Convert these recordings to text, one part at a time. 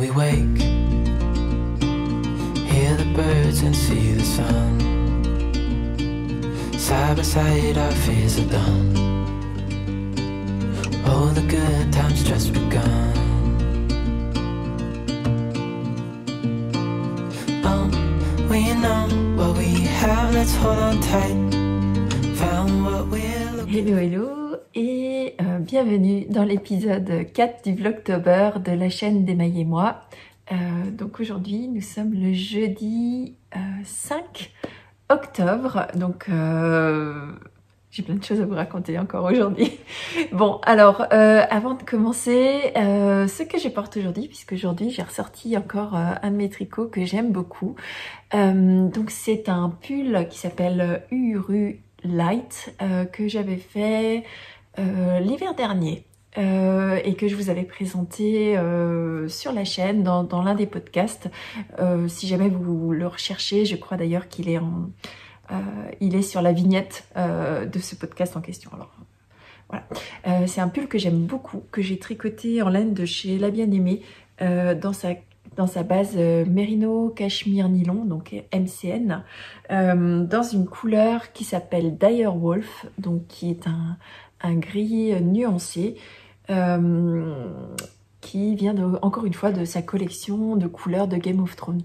we wake, hear the birds and see the sun. Side by side our fears are done. Oh, the good times just begun. Oh, we know what we have, let's hold on tight. Found what we're looking. Hello hello et bienvenue dans l'épisode 4 du Vlogtober de la chaîne d'Emmaï et moi. Donc aujourd'hui nous sommes le jeudi 5 octobre, donc j'ai plein de choses à vous raconter encore aujourd'hui. Bon, alors avant de commencer, ce que je porte aujourd'hui, puisque aujourd'hui j'ai ressorti encore un de mes tricots que j'aime beaucoup. Donc c'est un pull qui s'appelle Uru Light que j'avais fait l'hiver dernier. Et que je vous avais présenté sur la chaîne dans l'un des podcasts. Si jamais vous le recherchez, je crois d'ailleurs qu'il est il est sur la vignette de ce podcast en question. Alors voilà, c'est un pull que j'aime beaucoup, que j'ai tricoté en laine de chez La Bien-Aimée dans sa base Merino Cashmere Nylon, donc MCN, dans une couleur qui s'appelle Dire Wolf, donc qui est un gris nuancé, qui vient encore une fois de sa collection de couleurs de Game of Thrones.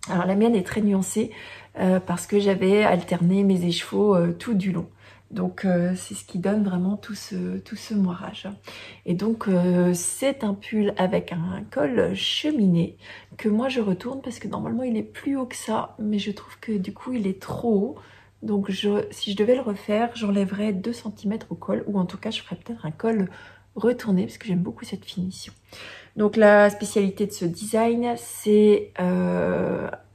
Alors la mienne est très nuancée parce que j'avais alterné mes échevaux tout du long. Donc c'est ce qui donne vraiment tout ce moirage. Et donc c'est un pull avec un col cheminé que moi je retourne parce que normalement il est plus haut que ça, mais je trouve que du coup il est trop haut. Donc si je devais le refaire, j'enlèverais 2 cm au col, ou en tout cas je ferais peut-être un col retourné parce que j'aime beaucoup cette finition. Donc la spécialité de ce design, c'est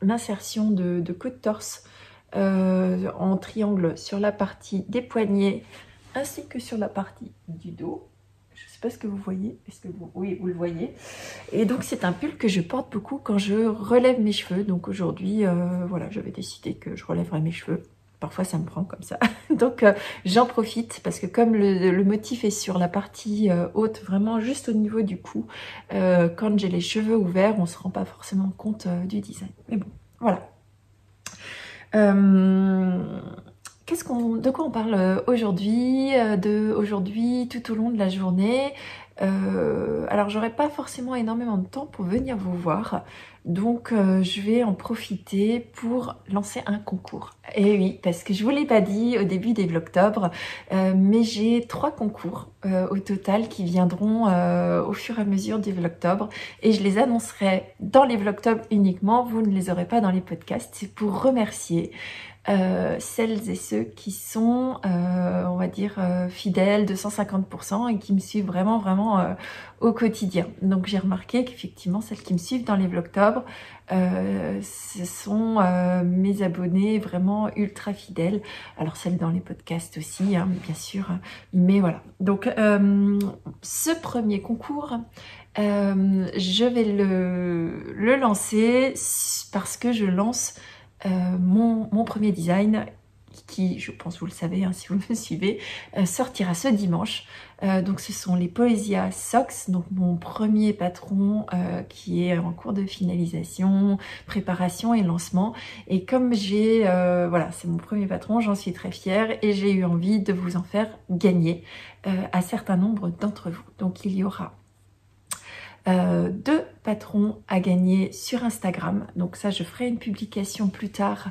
l'insertion de queue de torse en triangle sur la partie des poignets ainsi que sur la partie du dos. Je ne sais pas ce que vous voyez, oui, vous le voyez. Et donc c'est un pull que je porte beaucoup quand je relève mes cheveux. Donc aujourd'hui, voilà, j'avais décidé que je relèverais mes cheveux. Parfois ça me prend comme ça, donc j'en profite parce que comme le motif est sur la partie haute, vraiment juste au niveau du cou, quand j'ai les cheveux ouverts, on se rend pas forcément compte du design. Mais bon, voilà. De quoi on parle aujourd'hui, aujourd'hui tout au long de la journée. Alors j'aurai pas forcément énormément de temps pour venir vous voir, donc je vais en profiter pour lancer un concours. Et oui, parce que je vous l'ai pas dit au début des Vlogtober, mais j'ai 3 concours au total qui viendront au fur et à mesure des Vlogtober, et je les annoncerai dans les Vlogtober uniquement, vous ne les aurez pas dans les podcasts. C'est pour remercier celles et ceux qui sont, on va dire, fidèles de 150% et qui me suivent vraiment au quotidien. Donc j'ai remarqué qu'effectivement, celles qui me suivent dans les Vlogtober, ce sont mes abonnés vraiment ultra fidèles. Alors celles dans les podcasts aussi, hein, bien sûr. Mais voilà. Donc ce premier concours, je vais le lancer parce que je lance mon premier design qui, je pense vous le savez hein, si vous me suivez, sortira ce dimanche. Donc ce sont les Poesia Socks, donc mon premier patron qui est en cours de finalisation, préparation et lancement. Et comme j'ai, voilà, c'est mon premier patron, j'en suis très fière et j'ai eu envie de vous en faire gagner un certain nombre d'entre vous. Donc il y aura 2 patrons à gagner sur Instagram. Donc ça, je ferai une publication plus tard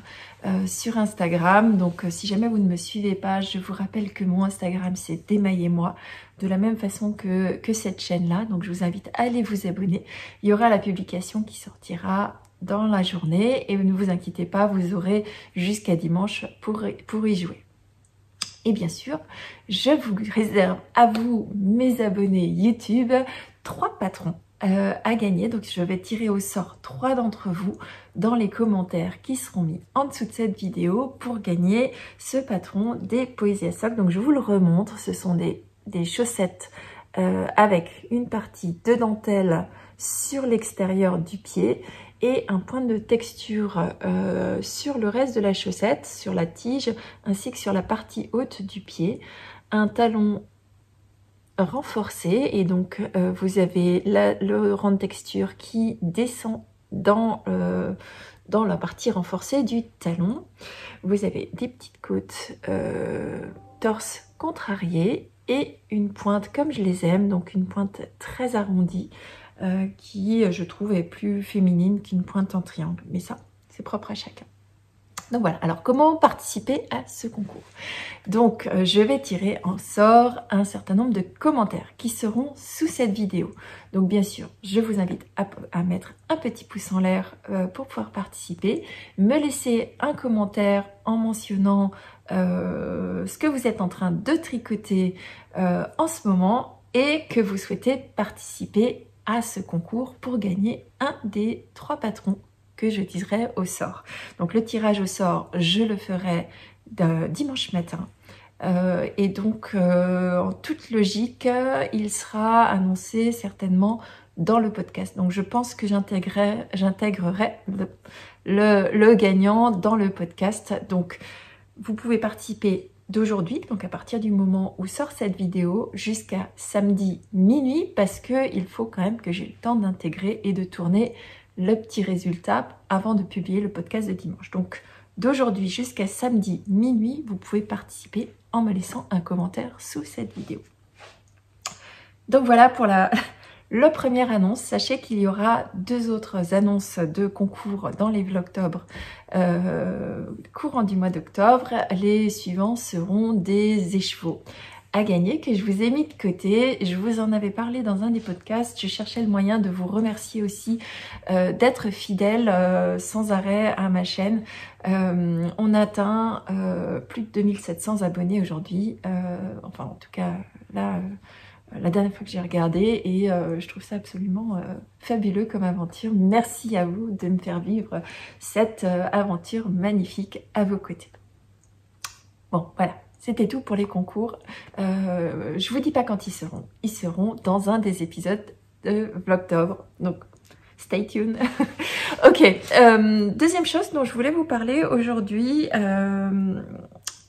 sur Instagram. Donc si jamais vous ne me suivez pas, je vous rappelle que mon Instagram, c'est d'Emmaï et moi, de la même façon que cette chaîne-là. Donc je vous invite à aller vous abonner. Il y aura la publication qui sortira dans la journée. Et ne vous inquiétez pas, vous aurez jusqu'à dimanche pour y jouer. Et bien sûr, je vous réserve à vous, mes abonnés YouTube, 3 patrons à gagner. Donc je vais tirer au sort 3 d'entre vous dans les commentaires qui seront mis en dessous de cette vidéo pour gagner ce patron des Poesia Socks. Donc je vous le remontre, ce sont des chaussettes avec une partie de dentelle sur l'extérieur du pied et un point de texture sur le reste de la chaussette, sur la tige ainsi que sur la partie haute du pied. Un talon renforcé et donc vous avez le rang de texture qui descend dans la partie renforcée du talon. Vous avez des petites côtes, torse contrarié et une pointe comme je les aime, donc une pointe très arrondie qui je trouve est plus féminine qu'une pointe en triangle, mais ça c'est propre à chacun. Donc voilà, alors comment participer à ce concours? Donc je vais tirer en sort un certain nombre de commentaires qui seront sous cette vidéo. Donc bien sûr, je vous invite à mettre un petit pouce en l'air pour pouvoir participer, me laisser un commentaire en mentionnant ce que vous êtes en train de tricoter en ce moment et que vous souhaitez participer à ce concours pour gagner un des 3 patrons que je tirerai au sort. Donc le tirage au sort, je le ferai dimanche matin. Et donc, en toute logique, il sera annoncé certainement dans le podcast. Donc je pense que j'intégrerai le gagnant dans le podcast. Donc vous pouvez participer d'aujourd'hui, donc à partir du moment où sort cette vidéo, jusqu'à samedi minuit, parce qu'il faut quand même que j'ai le temps d'intégrer et de tourner le petit résultat avant de publier le podcast de dimanche. Donc d'aujourd'hui jusqu'à samedi minuit, vous pouvez participer en me laissant un commentaire sous cette vidéo. Donc voilà pour la première annonce. Sachez qu'il y aura 2 autres annonces de concours dans les Vlogtober courant du mois d'octobre. Les suivants seront des écheveaux à gagner que je vous ai mis de côté. Je vous en avais parlé dans un des podcasts. Je cherchais le moyen de vous remercier aussi d'être fidèle sans arrêt à ma chaîne. On atteint plus de 2700 abonnés aujourd'hui. Enfin, en tout cas, là, la dernière fois que j'ai regardé, et je trouve ça absolument fabuleux comme aventure. Merci à vous de me faire vivre cette aventure magnifique à vos côtés. Bon, voilà. C'était tout pour les concours. Je vous dis pas quand ils seront. Ils seront dans un des épisodes de Vlogtober. Donc, stay tuned. Ok. Deuxième chose dont je voulais vous parler aujourd'hui.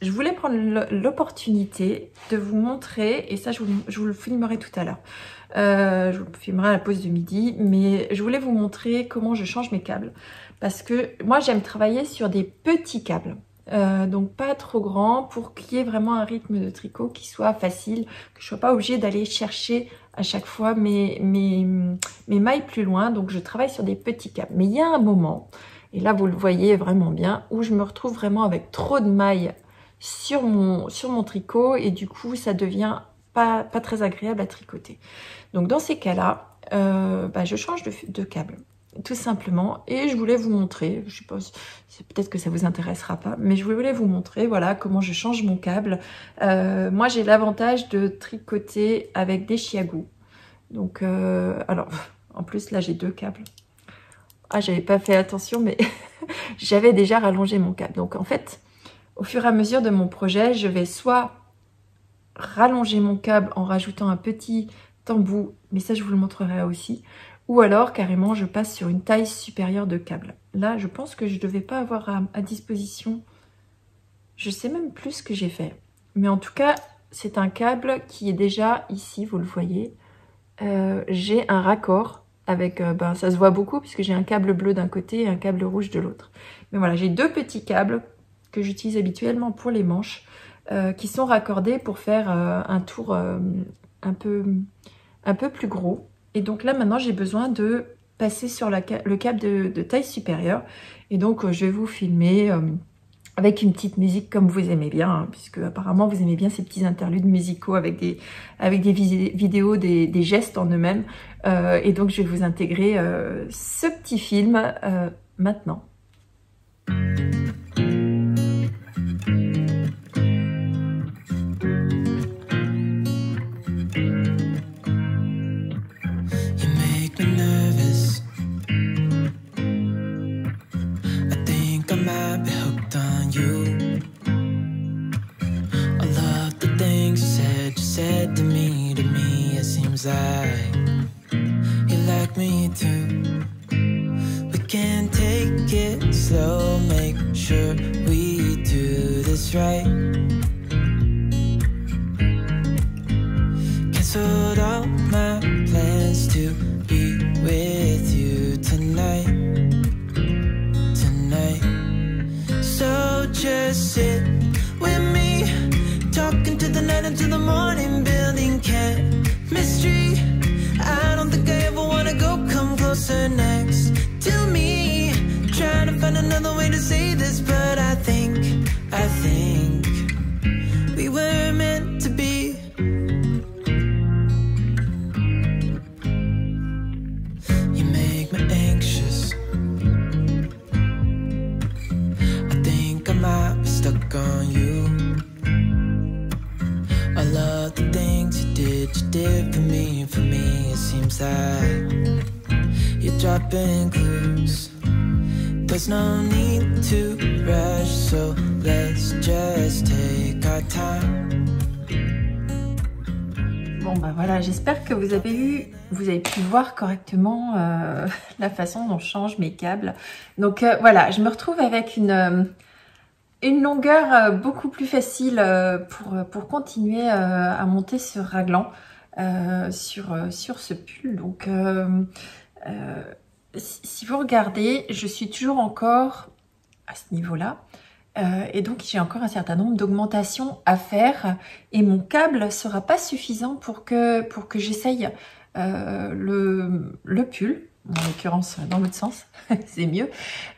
Je voulais prendre l'opportunité de vous montrer, et ça je vous le filmerai tout à l'heure. Je vous le filmerai à la pause de midi, mais je voulais vous montrer comment je change mes câbles. Parce que moi j'aime travailler sur des petits câbles. Donc pas trop grand pour qu'il y ait vraiment un rythme de tricot qui soit facile, que je sois pas obligée d'aller chercher à chaque fois mes mailles plus loin. Donc je travaille sur des petits câbles. Mais il y a un moment, et là vous le voyez vraiment bien, où je me retrouve vraiment avec trop de mailles sur mon tricot et du coup ça devient pas très agréable à tricoter. Donc dans ces cas-là, je change de câble. Tout simplement, et je voulais vous montrer, je sais pas, peut-être que ça vous intéressera pas, mais je voulais vous montrer, voilà, comment je change mon câble. Moi, j'ai l'avantage de tricoter avec des chiagous. Donc, alors, en plus, là, j'ai 2 câbles. Ah, j'avais pas fait attention, mais j'avais déjà rallongé mon câble. Donc, en fait, au fur et à mesure de mon projet, je vais soit rallonger mon câble en rajoutant un petit embout, mais ça, je vous le montrerai aussi, ou alors carrément je passe sur une taille supérieure de câble. Là je pense que je ne devais pas avoir à disposition, je sais même plus ce que j'ai fait, mais en tout cas c'est un câble qui est déjà ici, vous le voyez. J'ai un raccord avec, ça se voit beaucoup puisque j'ai un câble bleu d'un côté et un câble rouge de l'autre, mais voilà, j'ai 2 petits câbles que j'utilise habituellement pour les manches qui sont raccordés pour faire un tour un peu plus gros. Et donc là, maintenant, j'ai besoin de passer sur le câble de taille supérieure. Et donc, je vais vous filmer avec une petite musique comme vous aimez bien, hein, puisque apparemment, vous aimez bien ces petits interludes musicaux avec des vidéos, des gestes en eux-mêmes. Et donc, je vais vous intégrer ce petit film maintenant. Like you like me too. We can take it slow, make sure we do this right. Cancel find another way to say this, but I think we were meant to be. You make me anxious. I think I might be stuck on you. All of the things you did for me, it seems like you're dropping clues. There's no need to rush, so let's just take our time. Bon bah voilà, j'espère que vous avez pu voir correctement la façon dont je change mes câbles. Donc voilà, je me retrouve avec une longueur beaucoup plus facile pour continuer à monter ce raglan sur ce pull. Donc si vous regardez, je suis toujours encore à ce niveau-là. Et donc j'ai encore un certain nombre d'augmentations à faire et mon câble sera pas suffisant pour que j'essaye le pull, en l'occurrence dans l'autre sens, c'est mieux.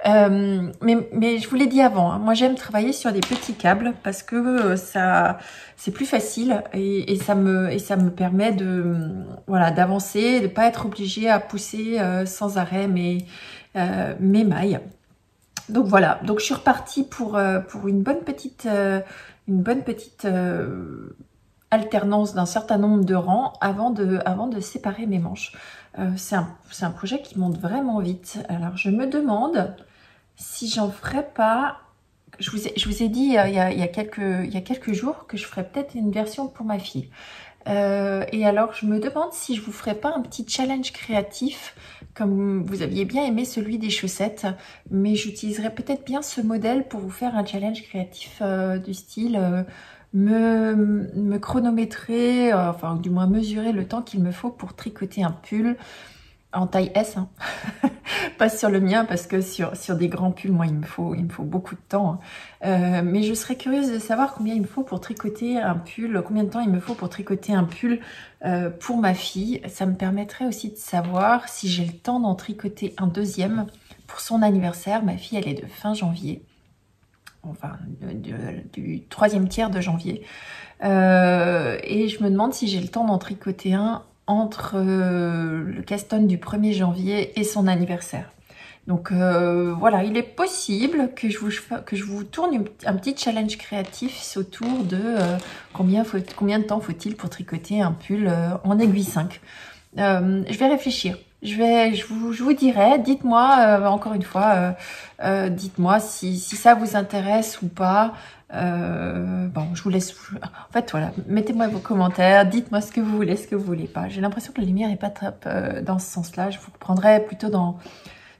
Mais je vous l'ai dit avant, hein, moi j'aime travailler sur des petits câbles parce que c'est plus facile et ça me permet de d'avancer, de pas être obligée à pousser sans arrêt mes mailles. Donc voilà, donc je suis repartie pour une bonne petite alternance d'un certain nombre de rangs avant de séparer mes manches. C'est un projet qui monte vraiment vite. Alors je me demande si j'en ferai pas. Je vous ai dit il y a quelques jours que je ferais peut-être une version pour ma fille. Et alors je me demande si je vous ferais pas un petit challenge créatif comme vous aviez bien aimé celui des chaussettes, mais j'utiliserai peut-être bien ce modèle pour vous faire un challenge créatif du style me chronométrer, enfin du moins mesurer le temps qu'il me faut pour tricoter un pull en taille S, hein. Pas sur le mien parce que sur des grands pulls, moi il me faut beaucoup de temps, hein. Mais je serais curieuse de savoir combien il me faut pour tricoter un pull, combien de temps il me faut pour tricoter un pull pour ma fille. Ça me permettrait aussi de savoir si j'ai le temps d'en tricoter un deuxième pour son anniversaire. Ma fille elle est de fin janvier, enfin du troisième tiers de janvier, et je me demande si j'ai le temps d'en tricoter un entre le Caston du 1er janvier et son anniversaire. Donc voilà, il est possible que je vous tourne un petit challenge créatif autour de combien de temps faut-il pour tricoter un pull en aiguille 5. Je vais réfléchir. Je vous dirai, dites-moi encore une fois, dites-moi si ça vous intéresse ou pas. Bon, je vous laisse. En fait, voilà, mettez-moi vos commentaires, dites-moi ce que vous voulez pas. J'ai l'impression que la lumière est pas top dans ce sens-là. Je vous prendrai plutôt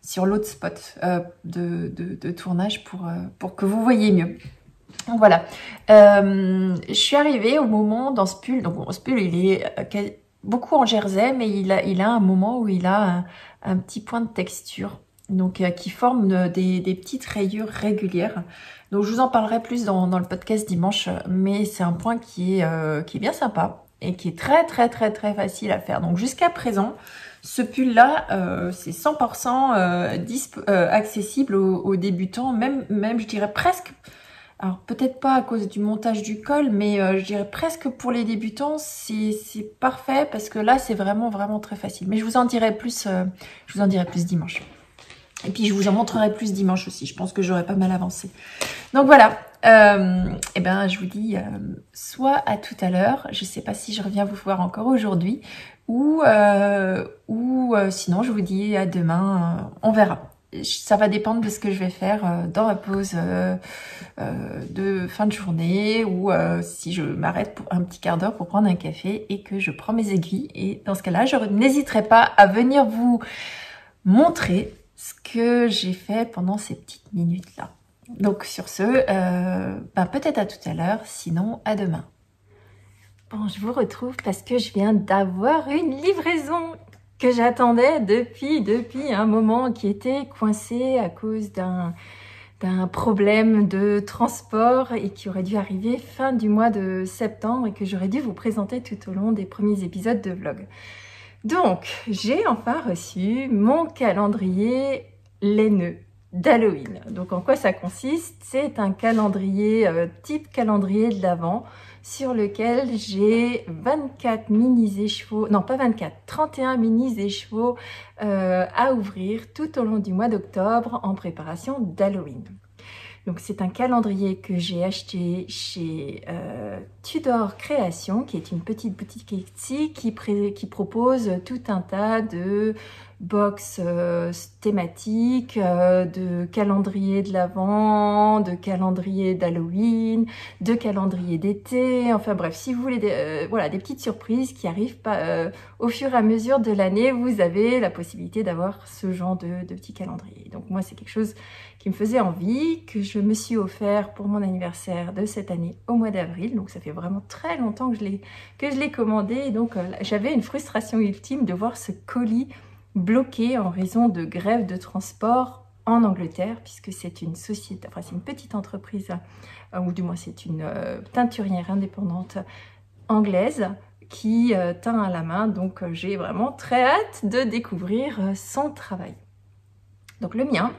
sur l'autre spot de tournage pour que vous voyez mieux. Donc voilà, je suis arrivée au moment dans ce pull. Donc ce pull, il est beaucoup en jersey, mais il a un moment où il a un petit point de texture, donc qui forme des petites rayures régulières. Donc je vous en parlerai plus dans le podcast dimanche, mais c'est un point qui est bien sympa et qui est très facile à faire. Donc jusqu'à présent, ce pull là c'est 100% accessible aux débutants, même je dirais presque. Alors peut-être pas à cause du montage du col, mais je dirais presque pour les débutants, c'est parfait parce que là c'est vraiment très facile. Mais je vous en dirai plus dimanche. Et puis je vous en montrerai plus dimanche aussi. Je pense que j'aurai pas mal avancé. Donc voilà. Et ben je vous dis soit à tout à l'heure. Je sais pas si je reviens vous voir encore aujourd'hui ou sinon je vous dis à demain. On verra. Ça va dépendre de ce que je vais faire dans la pause de fin de journée ou si je m'arrête pour un petit quart d'heure pour prendre un café et que je prends mes aiguilles. Et dans ce cas-là, je n'hésiterai pas à venir vous montrer ce que j'ai fait pendant ces petites minutes-là. Donc sur ce, peut-être à tout à l'heure, sinon à demain. Bon, je vous retrouve parce que je viens d'avoir une livraison que j'attendais depuis un moment, qui était coincé à cause d'un problème de transport et qui aurait dû arriver fin du mois de septembre et que j'aurais dû vous présenter tout au long des premiers épisodes de vlog. Donc, j'ai enfin reçu mon calendrier laineux. d'Halloween. Donc en quoi ça consiste? C'est un calendrier type calendrier de l'Avent sur lequel j'ai 24 mini écheveaux, non pas 24, 31 mini écheveaux à ouvrir tout au long du mois d'octobre en préparation d'Halloween. Donc c'est un calendrier que j'ai acheté chez Tudor Création, qui est une petite boutique Etsy qui propose tout un tas de box thématiques, de calendrier de l'Avent, de calendrier d'Halloween, de calendrier d'été, enfin bref, si vous voulez voilà, des petites surprises qui arrivent pas, au fur et à mesure de l'année, vous avez la possibilité d'avoir ce genre de petits calendriers. Donc moi c'est quelque chose qui me faisait envie, que je me suis offert pour mon anniversaire de cette année au mois d'avril, donc ça fait vraiment très longtemps que je l'ai commandé, et donc j'avais une frustration ultime de voir ce colis bloqué en raison de grève de transport en Angleterre, puisque c'est une société, enfin c'est une petite entreprise, ou du moins c'est une teinturière indépendante anglaise qui teint à la main, donc j'ai vraiment très hâte de découvrir son travail. Donc le mien,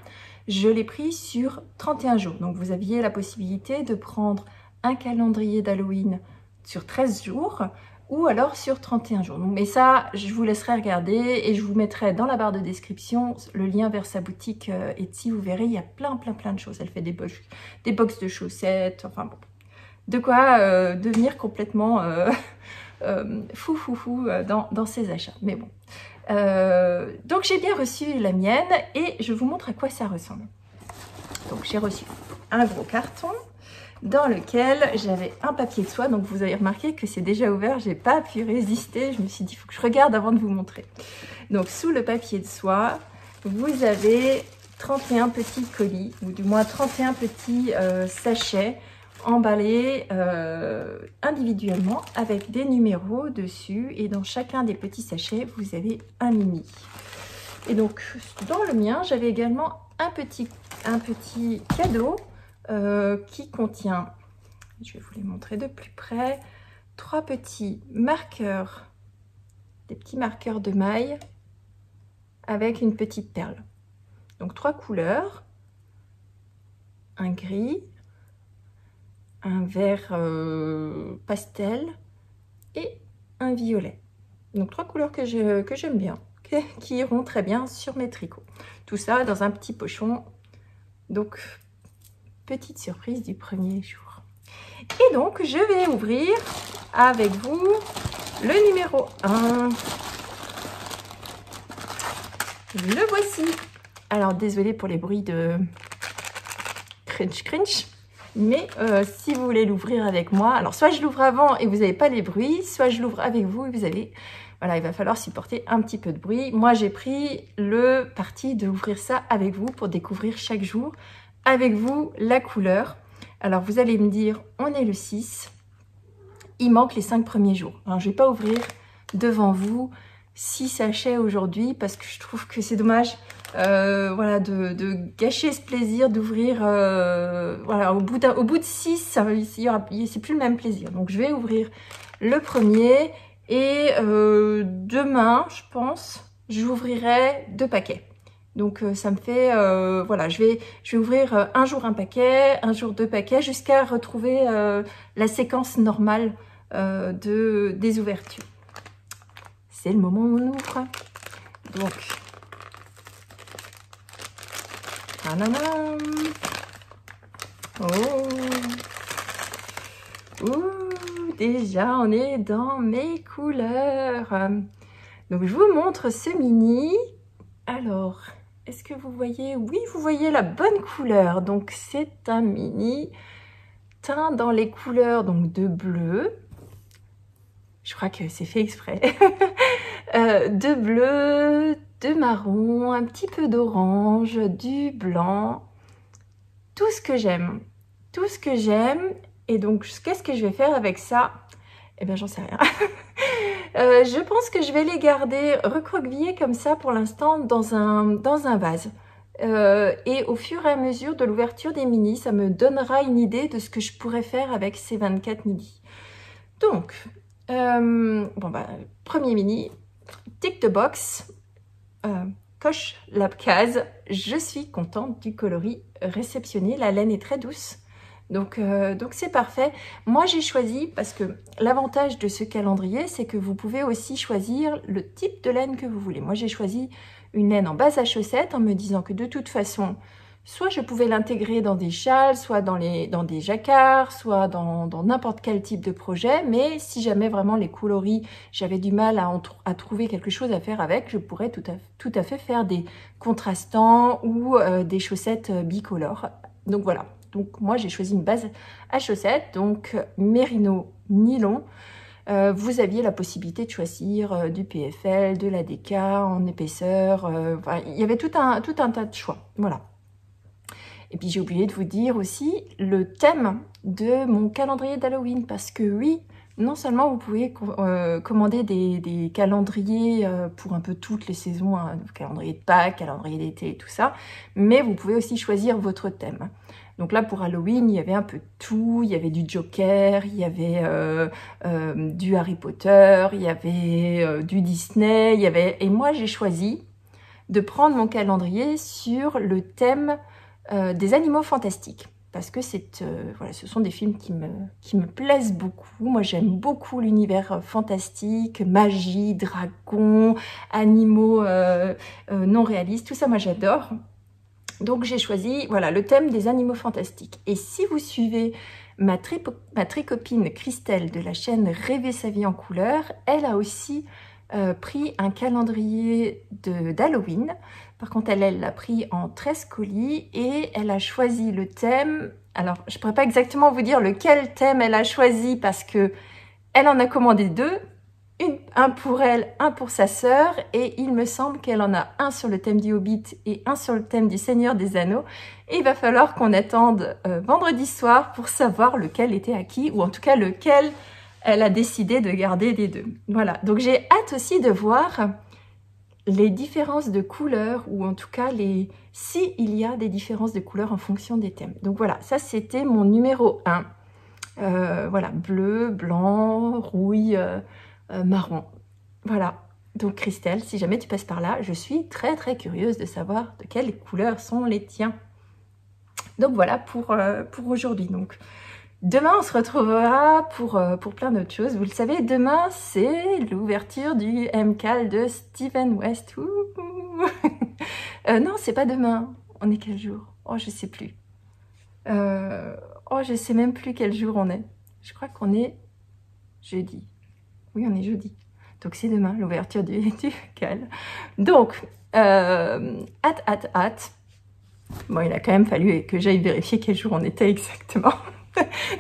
je l'ai pris sur 31 jours, donc vous aviez la possibilité de prendre un calendrier d'Halloween sur 13 jours, ou alors sur 31 jours. Mais ça, je vous laisserai regarder et je vous mettrai dans la barre de description le lien vers sa boutique Etsy. Vous verrez, il y a plein de choses. Elle fait des box de chaussettes, enfin bon. De quoi devenir complètement fou dans ses achats. Mais bon. Donc j'ai bien reçu la mienne et je vous montre à quoi ça ressemble. Donc j'ai reçu un gros carton dans lequel j'avais un papier de soie. Donc vous avez remarqué que c'est déjà ouvert, j'ai pas pu résister. Je me suis dit, il faut que je regarde avant de vous montrer. Donc sous le papier de soie, vous avez 31 petits colis, ou du moins 31 petits sachets emballés individuellement avec des numéros dessus. Et dans chacun des petits sachets, vous avez un mini. Et donc dans le mien, j'avais également un petit cadeau qui contient, je vais vous les montrer de plus près, 3 petits marqueurs, des petits marqueurs de maille avec une petite perle. Donc 3 couleurs, un gris, un vert pastel et un violet. Donc 3 couleurs que j'aime bien, qui iront très bien sur mes tricots. Tout ça dans un petit pochon. Donc petite surprise du premier jour. Et donc, je vais ouvrir avec vous le numéro 1. Le voici. Alors, désolée pour les bruits de crunch, mais si vous voulez l'ouvrir avec moi, alors soit je l'ouvre avant et vous n'avez pas les bruits, soit je l'ouvre avec vous et vous avez... Voilà, il va falloir supporter un petit peu de bruit. Moi, j'ai pris le parti de ouvrir ça avec vous pour découvrir chaque jour avec vous la couleur. Alors vous allez me dire, on est le 6, il manque les 5 premiers jours. Alors je vais pas ouvrir devant vous 6 sachets aujourd'hui parce que je trouve que c'est dommage voilà, de gâcher ce plaisir d'ouvrir voilà, au bout de 6, c'est plus le même plaisir. Donc je vais ouvrir le premier et demain, je pense, j'ouvrirai 2 paquets. Donc ça me fait, voilà, je vais ouvrir un jour un paquet, un jour 2 paquets, jusqu'à retrouver la séquence normale des ouvertures. C'est le moment où on ouvre. Donc, tadadam. Oh, déjà on est dans mes couleurs. Donc je vous montre ce mini. Alors, est-ce que vous voyez? Oui, vous voyez la bonne couleur. Donc, c'est un mini teint dans les couleurs donc de bleu. Je crois que c'est fait exprès. De bleu, de marron, un petit peu d'orange, du blanc. Tout ce que j'aime. Tout ce que j'aime. Et donc, qu'est-ce que je vais faire avec ça? Eh bien, j'en sais rien. Je pense que je vais les garder recroquevillés comme ça pour l'instant dans un vase. Et au fur et à mesure de l'ouverture des mini, ça me donnera une idée de ce que je pourrais faire avec ces 24 mini. Donc, bon bah, premier mini, tick the box. coche la case. Je suis contente du coloris réceptionné. La laine est très douce. Donc c'est parfait. Moi j'ai choisi, parce que l'avantage de ce calendrier, c'est que vous pouvez aussi choisir le type de laine que vous voulez. Moi j'ai choisi une laine en base à chaussettes en me disant que de toute façon, soit je pouvais l'intégrer dans des châles, soit dans des jacquards, soit dans n'importe quel type de projet. Mais si jamais vraiment les coloris, j'avais du mal à trouver quelque chose à faire avec, je pourrais tout à fait faire des contrastants ou des chaussettes bicolores. Donc voilà. Donc moi j'ai choisi une base à chaussettes, donc mérino nylon. Vous aviez la possibilité de choisir du PFL, de l'ADK en épaisseur. Enfin, il y avait tout un tas de choix. Voilà. Et puis j'ai oublié de vous dire aussi le thème de mon calendrier d'Halloween, parce que oui, non seulement vous pouvez commander des calendriers pour un peu toutes les saisons, hein, calendrier de Pâques, calendrier d'été et tout ça, mais vous pouvez aussi choisir votre thème. Donc là, pour Halloween, il y avait un peu de tout. Il y avait du Joker, il y avait du Harry Potter, il y avait du Disney, Et moi, j'ai choisi de prendre mon calendrier sur le thème des animaux fantastiques. Parce que voilà, ce sont des films qui me plaisent beaucoup. Moi, j'aime beaucoup l'univers fantastique, magie, dragons, animaux non réalistes. Tout ça, moi, j'adore. Donc j'ai choisi voilà, le thème des animaux fantastiques. Et si vous suivez ma tricopine Christelle de la chaîne Rêver sa vie en couleur, elle a aussi pris un calendrier d'Halloween. Par contre, elle l'a pris en 13 colis et elle a choisi le thème. Alors, je ne pourrais pas exactement vous dire lequel thème elle a choisi parce que elle en a commandé deux. Un pour elle, un pour sa sœur, et il me semble qu'elle en a un sur le thème du Hobbit et un sur le thème du Seigneur des Anneaux. Et il va falloir qu'on attende vendredi soir pour savoir lequel était à qui, ou en tout cas lequel elle a décidé de garder des deux. Voilà, donc j'ai hâte aussi de voir les différences de couleurs, ou en tout cas si il y a des différences de couleurs en fonction des thèmes. Donc voilà, ça c'était mon numéro 1. Voilà, bleu, blanc, rouille... marron. Voilà. Donc Christelle, si jamais tu passes par là, je suis très très curieuse de savoir de quelles couleurs sont les tiens. Donc voilà pour aujourd'hui. Donc demain on se retrouvera pour plein d'autres choses. Vous le savez, demain c'est l'ouverture du MCAL de Steven West. Non, c'est pas demain. On est quel jour? Oh, je sais plus. Oh, je sais même plus quel jour on est. Je crois qu'on est jeudi. Oui, on est jeudi. Donc, c'est demain, l'ouverture du CAL. Donc, hâte. Bon, il a quand même fallu que j'aille vérifier quel jour on était exactement.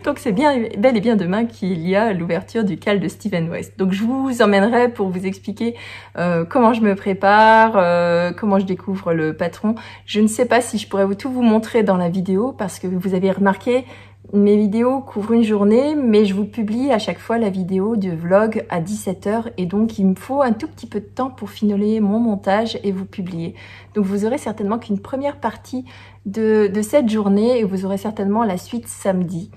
Donc, c'est bel et bien demain qu'il y a l'ouverture du CAL de Steven West. Donc, je vous emmènerai pour vous expliquer comment je me prépare, comment je découvre le patron. Je ne sais pas si je pourrais tout vous montrer dans la vidéo parce que vous avez remarqué, mes vidéos couvrent une journée, mais je vous publie à chaque fois la vidéo de vlog à 17 h et donc il me faut un tout petit peu de temps pour finoler mon montage et vous publier. Donc vous aurez certainement qu'une première partie de cette journée et vous aurez certainement la suite samedi.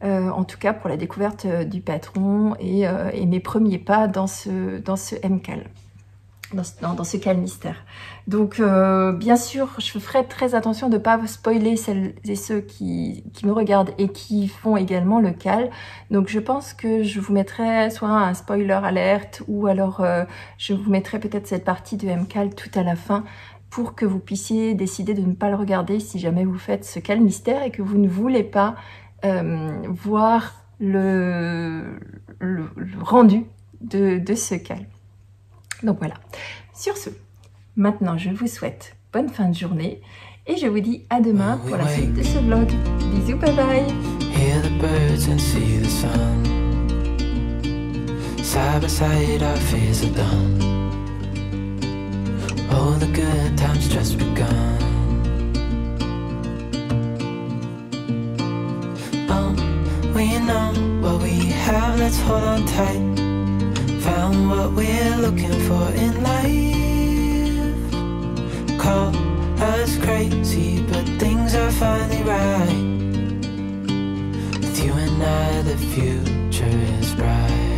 En tout cas pour la découverte du patron et mes premiers pas dans ce MCAL. Dans ce CAL mystère. Donc bien sûr je ferai très attention de ne pas spoiler celles et ceux qui me regardent et qui font également le CAL. Donc je pense que je vous mettrai soit un spoiler alerte ou alors je vous mettrai peut-être cette partie de MCAL tout à la fin pour que vous puissiez décider de ne pas le regarder si jamais vous faites ce CAL mystère et que vous ne voulez pas voir le rendu de ce CAL. Donc voilà, sur ce, maintenant je vous souhaite bonne fin de journée et je vous dis à demain pour la suite de ce vlog. Bisous, bye bye. Hear the birds and see the sun. Side by side our fears are done. Oh, the good times just begun. We know what we have, let's hold on tight. Found what we're looking for in life. Call us crazy, but things are finally right. With you and I, the future is bright.